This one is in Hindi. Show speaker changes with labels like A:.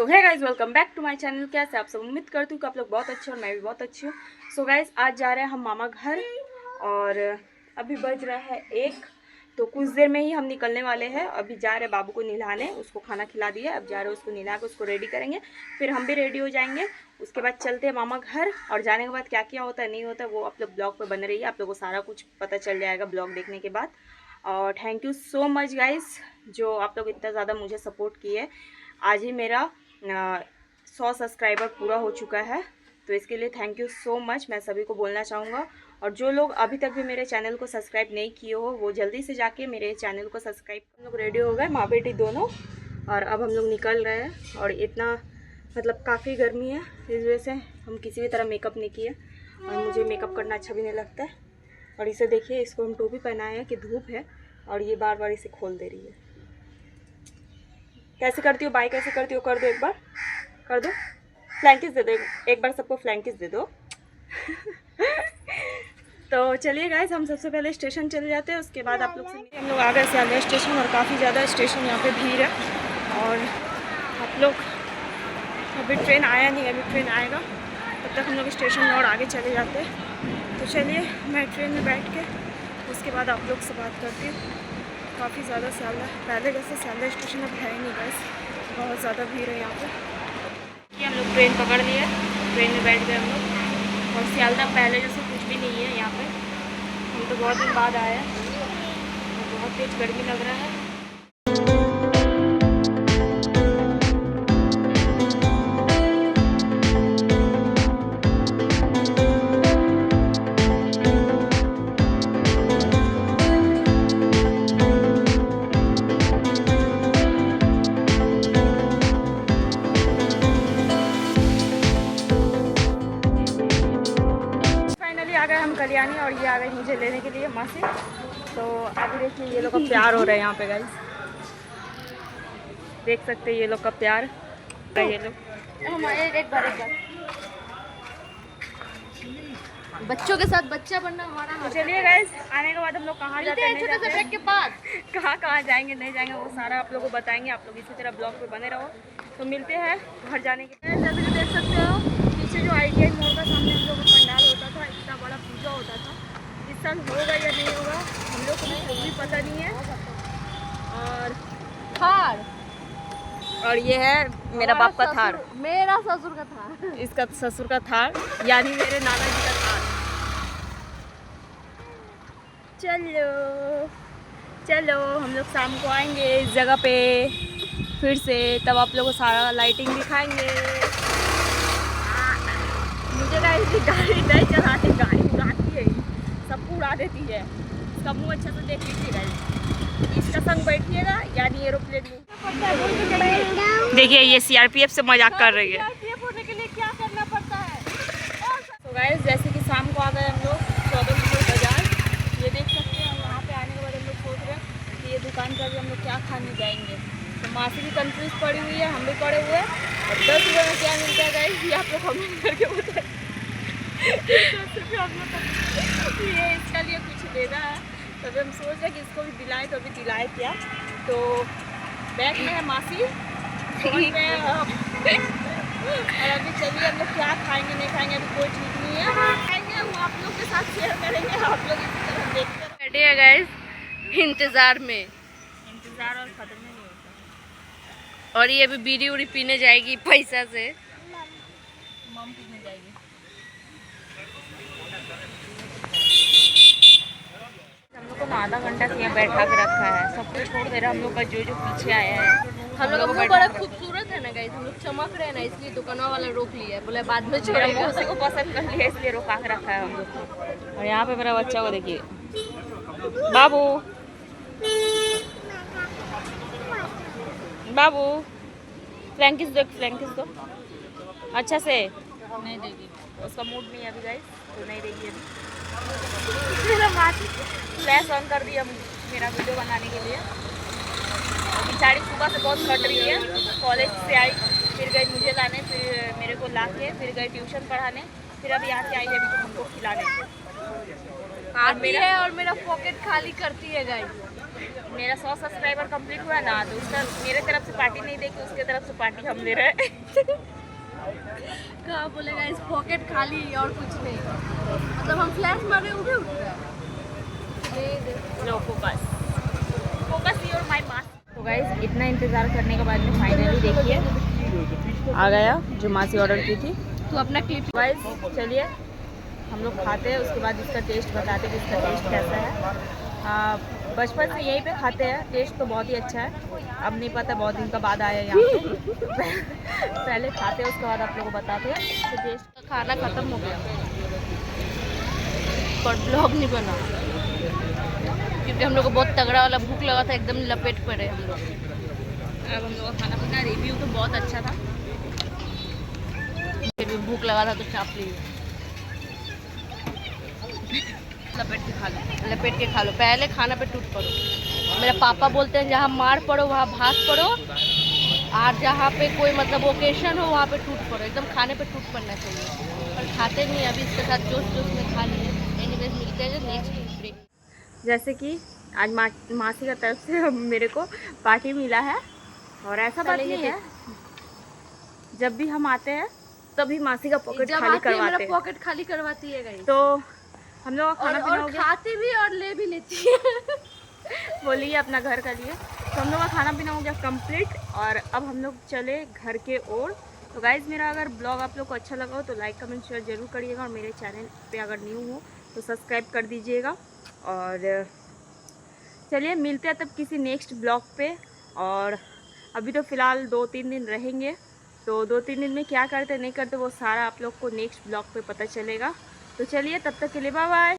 A: सो है guys, welcome back to my channel. कैसे आप सब? उम्मीद करती हूँ कि आप लोग बहुत अच्छे हो और मैं भी बहुत अच्छी हूँ। सो गाइज, आज जा रहे हैं हम मामा घर और अभी बज रहा है 1, तो कुछ देर में ही हम निकलने वाले हैं। अभी जा रहे हैं बाबू को नहलाने, उसको खाना खिला दिया, अब जा रहे हैं उसको नहला के उसको रेडी करेंगे, फिर हम भी रेडी हो जाएंगे। उसके बाद चलते हैं मामा घर और जाने के बाद क्या क्या होता है नहीं होता है वो आप लोग ब्लॉग पर बने रहिए, आप लोगों को सारा कुछ पता चल जाएगा ब्लॉग देखने के बाद। और thank you so much guys, जो आप लोग इतना ज़्यादा मुझे सपोर्ट किए। आज ही मेरा 100 सब्सक्राइबर पूरा हो चुका है, तो इसके लिए थैंक यू सो मच मैं सभी को बोलना चाहूँगा। और जो लोग अभी तक भी मेरे चैनल को सब्सक्राइब नहीं किए हो वो जल्दी से जाके मेरे चैनल को सब्सक्राइब। हम लोग रेडी हो गए माँ बेटी दोनों और अब हम लोग निकल रहे हैं। और इतना मतलब काफ़ी गर्मी है, इस वजह से हम किसी भी तरह मेकअप नहीं किए और मुझे मेकअप करना अच्छा भी नहीं लगता है। और इसे देखिए, इसको हम टोपी पहनाए हैं कि धूप है और ये बार बार इसे खोल दे रही है। कैसे करती हो बाई, कैसे करती हो? कर दो, एक बार कर दो, फ्लैंकिस दे दो, एक बार सबको फ्लैंकिस दे दो। तो चलिए गाइस, हम सबसे पहले स्टेशन चले जाते हैं, उसके बाद आप लोग से हम लोग आ गए सियालदह स्टेशन और काफ़ी ज़्यादा स्टेशन यहाँ पे भीड़ है। और आप लोग अभी ट्रेन आया नहीं, अभी ट्रेन आएगा तब तक हम लोग स्टेशन में और आगे चले जाते हैं। तो चलिए मैं ट्रेन में बैठ के उसके बाद आप लोग से बात करती हूँ। काफ़ी ज़्यादा सियालदह पहले जैसे सियालदह स्टेशन अब है ही नहीं गाइस, बहुत ज़्यादा भीड़ है यहाँ पे। हम लोग ट्रेन पकड़ लिए, ट्रेन में बैठ गए हम लोग और सियालदह पहले जैसे कुछ भी नहीं है यहाँ पे। हम तो बहुत दिन बाद आए हैं और बहुत तेज़ गर्मी लग रहा है। आ गए हम कल्याणी और ये आ गई मुझे लेने के लिए माँ से। तो अभी देखिए ये लोग का प्यार हो रहा है यहाँ पे गाइस, देख सकते हैं ये लोग का प्यार। ये लोग एक बार
B: बच्चों के साथ बच्चा बनना हमारा।
A: तो चलिए गाइस, आने के बाद हम लोग कहाँ जाते हैं,
B: छोटे से ब्रेक के बाद
A: कहाँ जाएंगे नहीं जाएंगे वो सारा आप लोगों को बताएंगे। आप लोग इसी तरह ब्लॉग पे बने रहो। तो मिलते हैं घर जाने के लिए। जैसे कि देख सकते हो पीछे जो ITI मोड़ का सामने हम लोग का पंडाल होता था, इतना बड़ा पूजा होता था। इस साल होगा या नहीं होगा हम लोग को भी पता नहीं है। और
B: थार,
A: और ये है मेरा बाप का थार,
B: मेरा ससुर का थार,
A: इसका ससुर का थार, यानी मेरे नाना जी का थार। चलो चलो हम लोग शाम को आएंगे इस जगह पे फिर से, तब आप लोगों को सारा लाइटिंग दिखाएंगे। मुझे गाड़ी नहीं चलाती, गाड़ी उड़ाती है, सबको उड़ा देती है। इसका मुँह अच्छा से देख लीजिएगा, इसका संग बैठिएगा यानी एरोप्लेन में। देखिए ये CRPF से मजाक कर रही है।
B: होने के लिए क्या करना पड़ता है?
A: तो गाइस, जैसे कि शाम को आ गए हम लोग 14 नंबर बाजार, ये देख सकते हैं। वहाँ पे आने के बाद हम लोग सोच रहे हैं कि ये दुकान पर भी हम लोग क्या खाने जाएंगे। तो मासी भी कंफ्यूज पड़ी हुई है, हम भी पड़े हुए हैं। और 10 रुपये में क्या मिलता है गाइस, ये आप लोग कमेंट करके बताएं। 10 रुपये हम लोग ये इसका लिए कुछ देना है, तभी हम सोच रहे हैं कि इसको भी दिलाए, तो अभी दिलाए क्या। तो बैग में है मासी, फोन में और अभी चलिए हम लोग क्या खाएंगे नहीं खाएंगे अभी कोई ठीक नहीं है। खाएंगे वो आप लोग के साथ शेयर करेंगे, आप लोग इसी तरह देखते रहो।
B: बैठे हैं गाइस इंतजार में,
A: इंतजार और खत्म नहीं होता।
B: और ये अभी बीड़ी उड़ी पीने जाएगी पैसा से।
A: मम पीने जाएगी। हम लोग को ना आधा घंटा से यहाँ बैठा के रखा है, सब कुछ छोड़ दे रहा। हम लोग का जो पीछे आया है
B: हम लोग बड़ा खूबसूरत है ना गाइस, हम लोग चमक रहे हैं ना, इसलिए दुकानों वाला रोक लिया है, बोले बाद में छोड़ेगा।
A: उसी को पसंद कर लिया इसलिए रोका के रखा है हम लोग को। और यहाँ पे मेरा बच्चा को देखिए, बाबू बाबू फ्लैंकिस दो, फ्लैंकिस दो अच्छा से। नहीं देगी, उसका मूड नहीं है अभी गाइस, तो नहीं देगी अभी। मेरा मासी फ्लैश ऑन कर दिया मेरा वीडियो बनाने के लिए। बेचारी सुबह से बहुत थक रही है, कॉलेज से आई, फिर गई मुझे लाने, फिर मेरे को ला के फिर गई ट्यूशन पढ़ाने, फिर अब यहाँ से आई है अभी तो हमको खिलाने
B: आती है और मेरा पॉकेट खाली करती है गाइस।
A: मेरा 100 सब्सक्राइबर कंप्लीट हुआ ना, तो उसका मेरे तरफ से पार्टी नहीं देके उसके तरफ से पार्टी हम दे रहे हैं।
B: कहाँ बोले गाइस, पॉकेट खाली और कुछ नहीं, मतलब हम फ्लैश मारे वो भी उठ रहा है।
A: लो focus focus your my mask. तो गाइस इतना इंतज़ार करने के बाद में फाइनली देखिए आ गया जो मासी ऑर्डर की थी।
B: तो अपना क्लिप
A: गाइस चलिए हम लोग खाते हैं, उसके बाद इसका टेस्ट बताते हैं कि इसका टेस्ट कैसा है। बचपन से यहीं पे खाते हैं, टेस्ट तो बहुत ही अच्छा है। अब नहीं पता, बहुत दिन का बाद आया यहाँ पे। पहले खाते हैं उसके बाद आप लोगों को बताते हैं कि टेस्ट।
B: खाना खत्म हो गया पर ब्लॉग नहीं बना क्योंकि हम लोग को बहुत तगड़ा वाला भूख लगा था, एकदम लपेट पड़े हम लोग।
A: अब हम लोग का खाना पीना रिव्यू तो बहुत अच्छा था,
B: फिर भी भूख लगा था तो चाप लिए।
A: लपेट के खा लो।
B: लपेट के खा लो, पहले खाना पे टूट पड़ो। मेरा पापा बोलते हैं जहाँ मार पड़ो वहाँ भाग पड़ो, और जहाँ पे कोई मतलब ओकेशन हो वहाँ पे टूट पड़ो। एकदम खाने पे टूट पड़ना चाहिए, पर खाते नहीं। अभी इसके साथ जोश जोश में खा लिए। एनीवेज मिलते हैं नेक्स्ट ब्रेक।
A: जैसे कि आज मासी का तरफ से मेरे को पार्टी मिला है, और ऐसा बात नहीं है, जब भी हम आते हैं तभी मासी का पॉकेट खाली करवाते हैं।
B: पॉकेट खाली करवाती है गाइस।
A: तो हम लोग का खाना पीना हो गया,
B: खाती भी और ले भी लेती है।
A: बोलिए अपना घर का लिए। तो हम लोग का खाना पीना हो गया कंप्लीट, और अब हम लोग चले घर के ओर। तो गाइज़ मेरा अगर ब्लॉग आप लोग को अच्छा लगा हो तो लाइक कमेंट शेयर जरूर करिएगा, और मेरे चैनल पे अगर न्यू हो तो सब्सक्राइब कर दीजिएगा। और चलिए मिलते हैं तब किसी नेक्स्ट ब्लॉग पे। और अभी तो फ़िलहाल 2-3 दिन रहेंगे, तो 2-3 दिन में क्या करते नहीं करते वो सारा आप लोग को नेक्स्ट ब्लॉग पे पता चलेगा। तो चलिए तब तक के लिए बाय बाय।